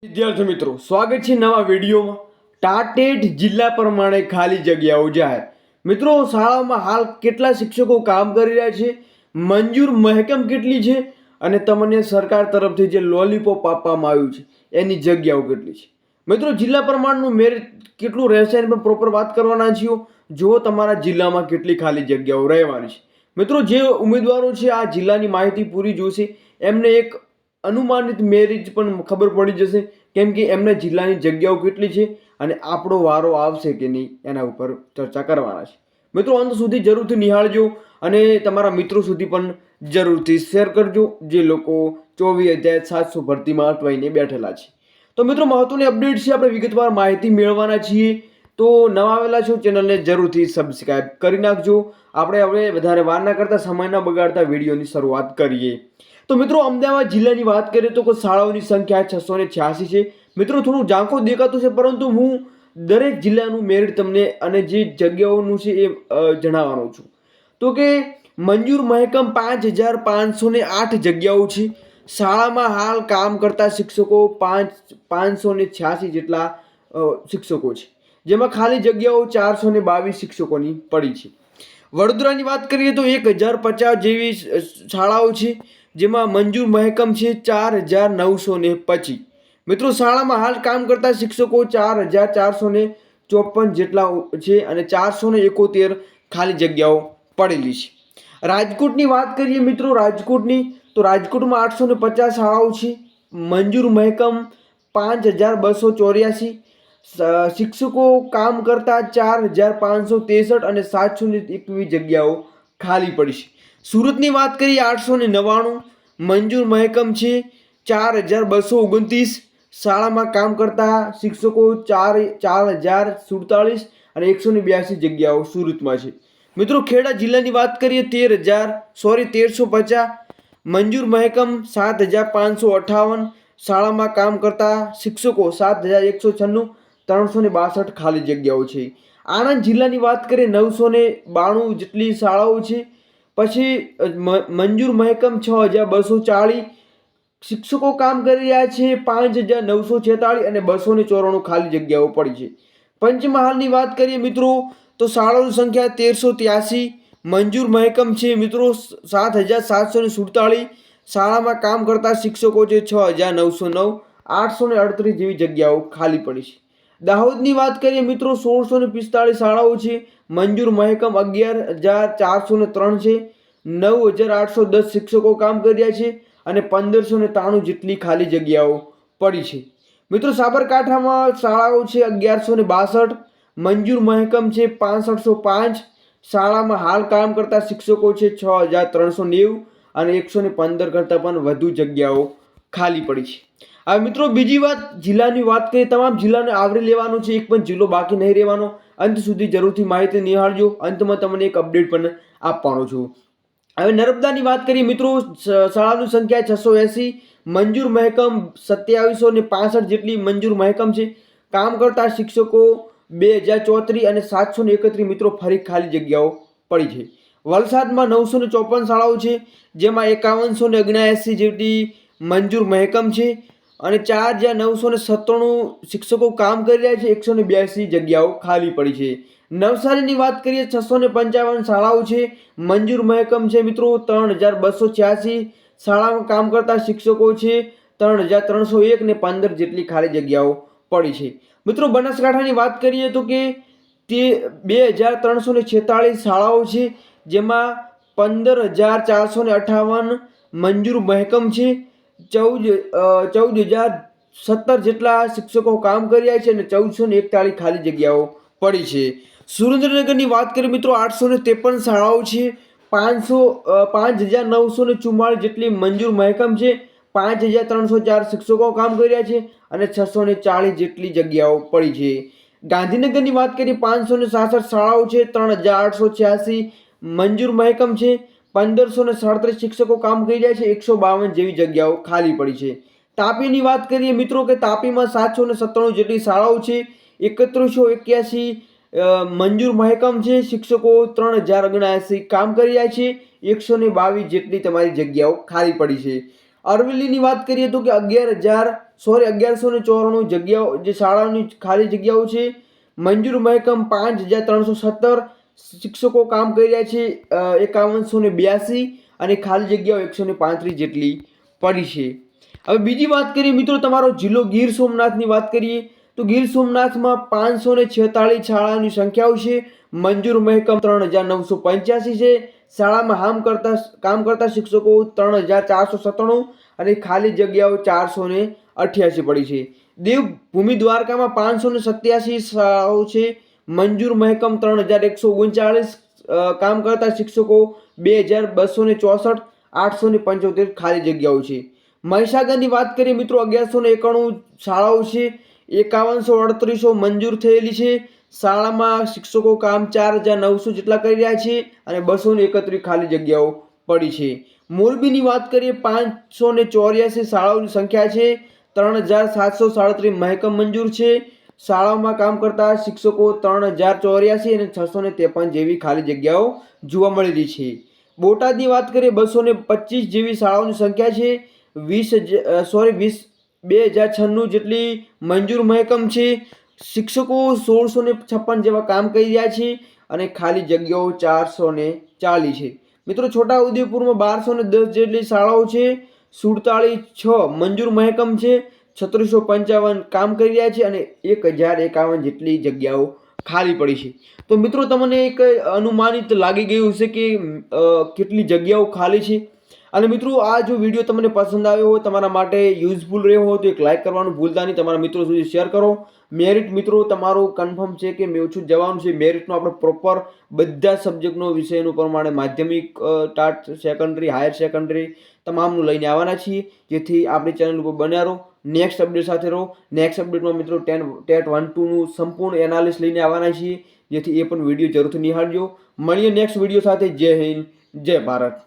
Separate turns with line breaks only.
વિદ્યાર્થી મિત્રો, સ્વાગત છે નવા વિડીયોમાં। ટાટેટ જિલ્લા પ્રમાણે ખાલી જગ્યાઓ જાહેર। મિત્રો, શાળામાં હાલ કેટલા શિક્ષકો કામ કરી રહ્યા છે, મંજૂર મહેકમ કેટલી છે અને તમને સરકાર તરફથી જે લોલીપોપ આપવામાં આવ્યું છે એની જગ્યાઓ કેટલી છે। મિત્રો, જિલ્લા પ્રમાણનું મેરિટ કેટલું રહેશે એની પર પ્રોપર વાત કરવાના છીએ। જો તમારા જિલ્લામાં કેટલી ખાલી જગ્યાઓ રહેવાની છે। મિત્રો, જે ઉમેદવારો છે આ જિલ્લાની માહિતી પૂરી જોશે એમને એક અનુમાનિત મેરિટ પણ ખબર પડી જશે, કેમ કે એમના જિલ્લાની જગ્યાઓ કેટલી છે અને આપણો વારો આવશે કે નહીં એના ઉપર ચર્ચા કરવાના છે। મિત્રો, અંત સુધી જરૂરથી નિહાળજો અને તમારા મિત્રો સુધી પણ જરૂરથી શેર કરજો જે લોકો 24,700 ભરતીમાં અટવાઈને બેઠેલા છે। તો મિત્રો, મહત્વની અપડેટ છે, આપણે વિગતવાર માહિતી મેળવવાના છીએ। તો નવા આવેલા છો ચેનલને જરૂરથી સબસ્ક્રાઇબ કરી નાખજો। આપણે હવે વધારે વાર ના કરતા, સમય ના બગાડતા વિડીયોની શરૂઆત કરીએ। તો મિત્રો, અમદાવાદ જિલ્લાની વાત કરીએ તો શાળાઓની સંખ્યા 686 છે। મિત્રો, થોડું ઝાંખું દેખાતું છે, પરંતુ હું દરેક જિલ્લાનું મેરિટ તમને અને જે જગ્યાઓનું છે એ જણાવવાનો છું। તો કે મંજૂર મહેકમ 5,508 જગ્યાઓ છે। શાળામાં હાલ કામ કરતા શિક્ષકો 586 જેટલા શિક્ષકો છે, જેમાં ખાલી જગ્યાઓ 422 શિક્ષકોની પડી છે। વડોદરાની વાત કરીએ તો 1,050 જેવી શાળાઓ છે, જેમાં મંજૂર મહેકમ છે 4,925। મિત્રો, શાળામાં હાલ કામ કરતા શિક્ષકો 4,454 જેટલા છે અને 471 ખાલી જગ્યાઓ પડેલી છે। રાજકોટની વાત કરીએ મિત્રો, રાજકોટમાં 850 શાળાઓ છે, મંજૂર મહેકમ 5,284, શિક્ષકો કામ કરતા 4,563 અને 721 જગ્યાઓ ખાલી પડી છે। સુરતની વાત કરીએ 899, મંજૂર મહેકમ છે 4,229, શાળામાં કામ કરતા શિક્ષકો 4,047 અને 182 જગ્યાઓ સુરતમાં છે। મિત્રો, ખેડા જિલ્લાની વાત કરીએ 1,350, મંજૂર મહેકમ 7,558, શાળામાં કામ કરતા શિક્ષકો 7,196, 362 ખાલી જગ્યાઓ છે। આણંદ જિલ્લાની વાત કરીએ 992 જેટલી શાળાઓ છે, પછી મંજૂર મહેકમ 6,240, શિક્ષકો કામ કરી રહ્યા છે 5,946 અને 294 ખાલી જગ્યાઓ પડી છે। પંચમહાલની વાત કરીએ મિત્રો તો શાળાઓની સંખ્યા 1,383, મંજૂર મહેકમ છે મિત્રો 7,747, શાળામાં કામ કરતા શિક્ષકો છે 6,909, 838 જેવી જગ્યાઓ ખાલી પડી છે। દાહોદની વાત કરીએ મિત્રો 1,645 શાળાઓ છે, મંજૂર મહેકમ 11,403 છે, 9,810 શિક્ષકો કામ કરી રહ્યા છે અને 1,593 જેટલી ખાલી જગ્યાઓ પડી છે। મિત્રો, સાબરકાંઠામાં શાળાઓ છે 1,162, મંજૂર મહેકમ છે 6,505, શાળામાં હાલ કામ કરતા શિક્ષકો છે 6,390 અને 115 કરતાં પણ વધુ જગ્યાઓ ખાલી પડી છે। હવે મિત્રો, બીજી વાત, જિલ્લાની વાત કરીએ, તમામ જિલ્લાને આવરી લેવાનું છે, એક પણ જિલ્લો બાકી નહીં રહેવાનો। અંત સુધી જરૂરથી માહિતી નિહાળજો, અંતમાં તમને એક અપડેટ પણ આપવાનો છું। હવે નર્મદાની વાત કરીએ મિત્રો, શાળાની સંખ્યા 680, મંજૂર મહેકમ 2,765 જેટલી મંજૂર મહેકમ છે, કામ કરતા શિક્ષકો 2,034 અને 731 મિત્રો ફરી ખાલી જગ્યાઓ પડી છે। વલસાડમાં 954 શાળાઓ છે, જેમાં 5,179 જેટલી મંજૂર મહેકમ છે અને 4,997 શિક્ષકો કામ કરી રહ્યા છે, 182 જગ્યાઓ ખાલી પડી છે। નવસારીની વાત કરીએ 655 શાળાઓ છે, મંજૂર મહેકમ છે મિત્રો 3,286, શાળામાં કામ કરતા શિક્ષકો છે 3,301 ને 15 જેટલી ખાલી જગ્યાઓ પડી છે। મિત્રો, બનાસકાંઠાની વાત કરીએ તો કે તે 2,346 શાળાઓ છે, જેમાં 15,458 મંજૂર મહેકમ છે, 14,017 જેટલા શિક્ષકો કામ કરી રહ્યા છે અને 1,441 ખાલી જગ્યાઓ પડી છે। સુરેન્દ્રનગરની વાત કરીએ મિત્રો 853 શાળાઓ છે, 5,944 જેટલી મંજૂર મહેકમ છે, 5,304 શિક્ષકો કામ કરી રહ્યા છે અને 640 જેટલી જગ્યાઓ પડી છે। ગાંધીનગરની વાત કરીએ 567 શાળાઓ છે, 3,886 મંજૂર મહેકમ છે, 1,537 શિક્ષકો કામ કરી રહ્યા છે, 152 જેવી જગ્યાઓ ખાલી પડી છે। તાપીની વાત કરીએ મિત્રો કે તાપીમાં 797 જેટલી શાળાઓ છે, 3,181 મંજૂર મહેકમ છે, શિક્ષકો 3,079 કામ કરી રહ્યા છે, 122 જેટલી તમારી જગ્યાઓ ખાલી પડી છે। અરવલ્લીની વાત કરીએ તો કે 11,000 1194 જગ્યાઓ જે શાળાઓની ખાલી જગ્યાઓ છે. મંજૂર મહેકમ 5317 શિક્ષકો કામ કરી રહ્યા છે. 5182 અને ખાલી જગ્યાઓ 135 જેટલી પડી છે. હવે બીજી વાત કરીએ મિત્રો, તમારો જિલ્લો ગીર સોમનાથની વાત કરીએ તો ગીર સોમનાથમાં 546 શાળાઓની સંખ્યાઓ છે. મંજૂર મહેકમ 3985 છે. શાળામાં કામ કરતા શિક્ષકો 3497 અને ખાલી જગ્યાઓ 488 પડી છે. દેવભૂમિ દ્વારકામાં 587 શાળાઓ છે. મંજૂર મહેકમ 3139 કામ કરતા શિક્ષકો 2264 875 ખાલી જગ્યાઓ છે. મહીસાગરની વાત કરીએ મિત્રો, 1191 શાળાઓ છે. 5138 મંજૂર થયેલી છે. શાળામાં શિક્ષકો કામ 4900 જેટલા કરી રહ્યા છે અને 231 ખાલી જગ્યાઓ પડી છે. મોરબીની વાત કરીએ, 584 શાળાઓની સંખ્યા છે. 3737 મહેકમ મંજૂર છે. શાળાઓમાં કામ કરતા શિક્ષકો 3084 અને 653 જેવી ખાલી જગ્યાઓ જોવા મળેલી છે. બોટાદની વાત કરીએ, 225 જેવી શાળાઓની સંખ્યા છે. 2096 જેટલી મંજૂર મહેકમ છે. શિક્ષકો 1656 જેવા કામ કરી રહ્યા છે અને ખાલી જગ્યાઓ 440 છે. મિત્રો, છોટાઉદેપુરમાં 1210 જેટલી શાળાઓ છે. 47 મંજૂર મહેકમ છે. 3655 કામ કરી રહ્યા છે અને 1051 જેટલી જગ્યાઓ ખાલી પડી છે. તો મિત્રો, તમને એક અનુમાનિત લાગી ગયું હશે કે કેટલી જગ્યાઓ ખાલી છે. અને મિત્રો, આ જો વિડીયો તમને પસંદ આવ્યો હોય, તમારા માટે યુઝફુલ રહ્યો હોય તો એક લાઇક કરવાનું ભૂલતા નહીં. તમારા મિત્રો સુધી શેર કરો. મેરિટ મિત્રો તમારું કન્ફર્મ છે કે ઓછું જવાનું છે. મેરિટનો આપણે પ્રોપર બધા સબ્જેક્ટનો વિષયનું પ્રમાણે માધ્યમિક, ટાટ, સેકન્ડરી, હાયર સેકન્ડરી તમામનું લઈને આવવાના છીએ, જેથી આપણી ચેનલ ઉપર બન્યા રહો. નેક્સ્ટ અપડેટ સાથે રહો. નેક્સ્ટ અપડેટમાં મિત્રો ટેટ 1-2નું સંપૂર્ણ એનાલિસ લઈને આવવાના છીએ, જેથી એ પણ વિડીયો જરૂરથી નિહાળજો. મળીએ નેક્સ્ટ વિડીયો સાથે. જય હિન્દ, જય ભારત.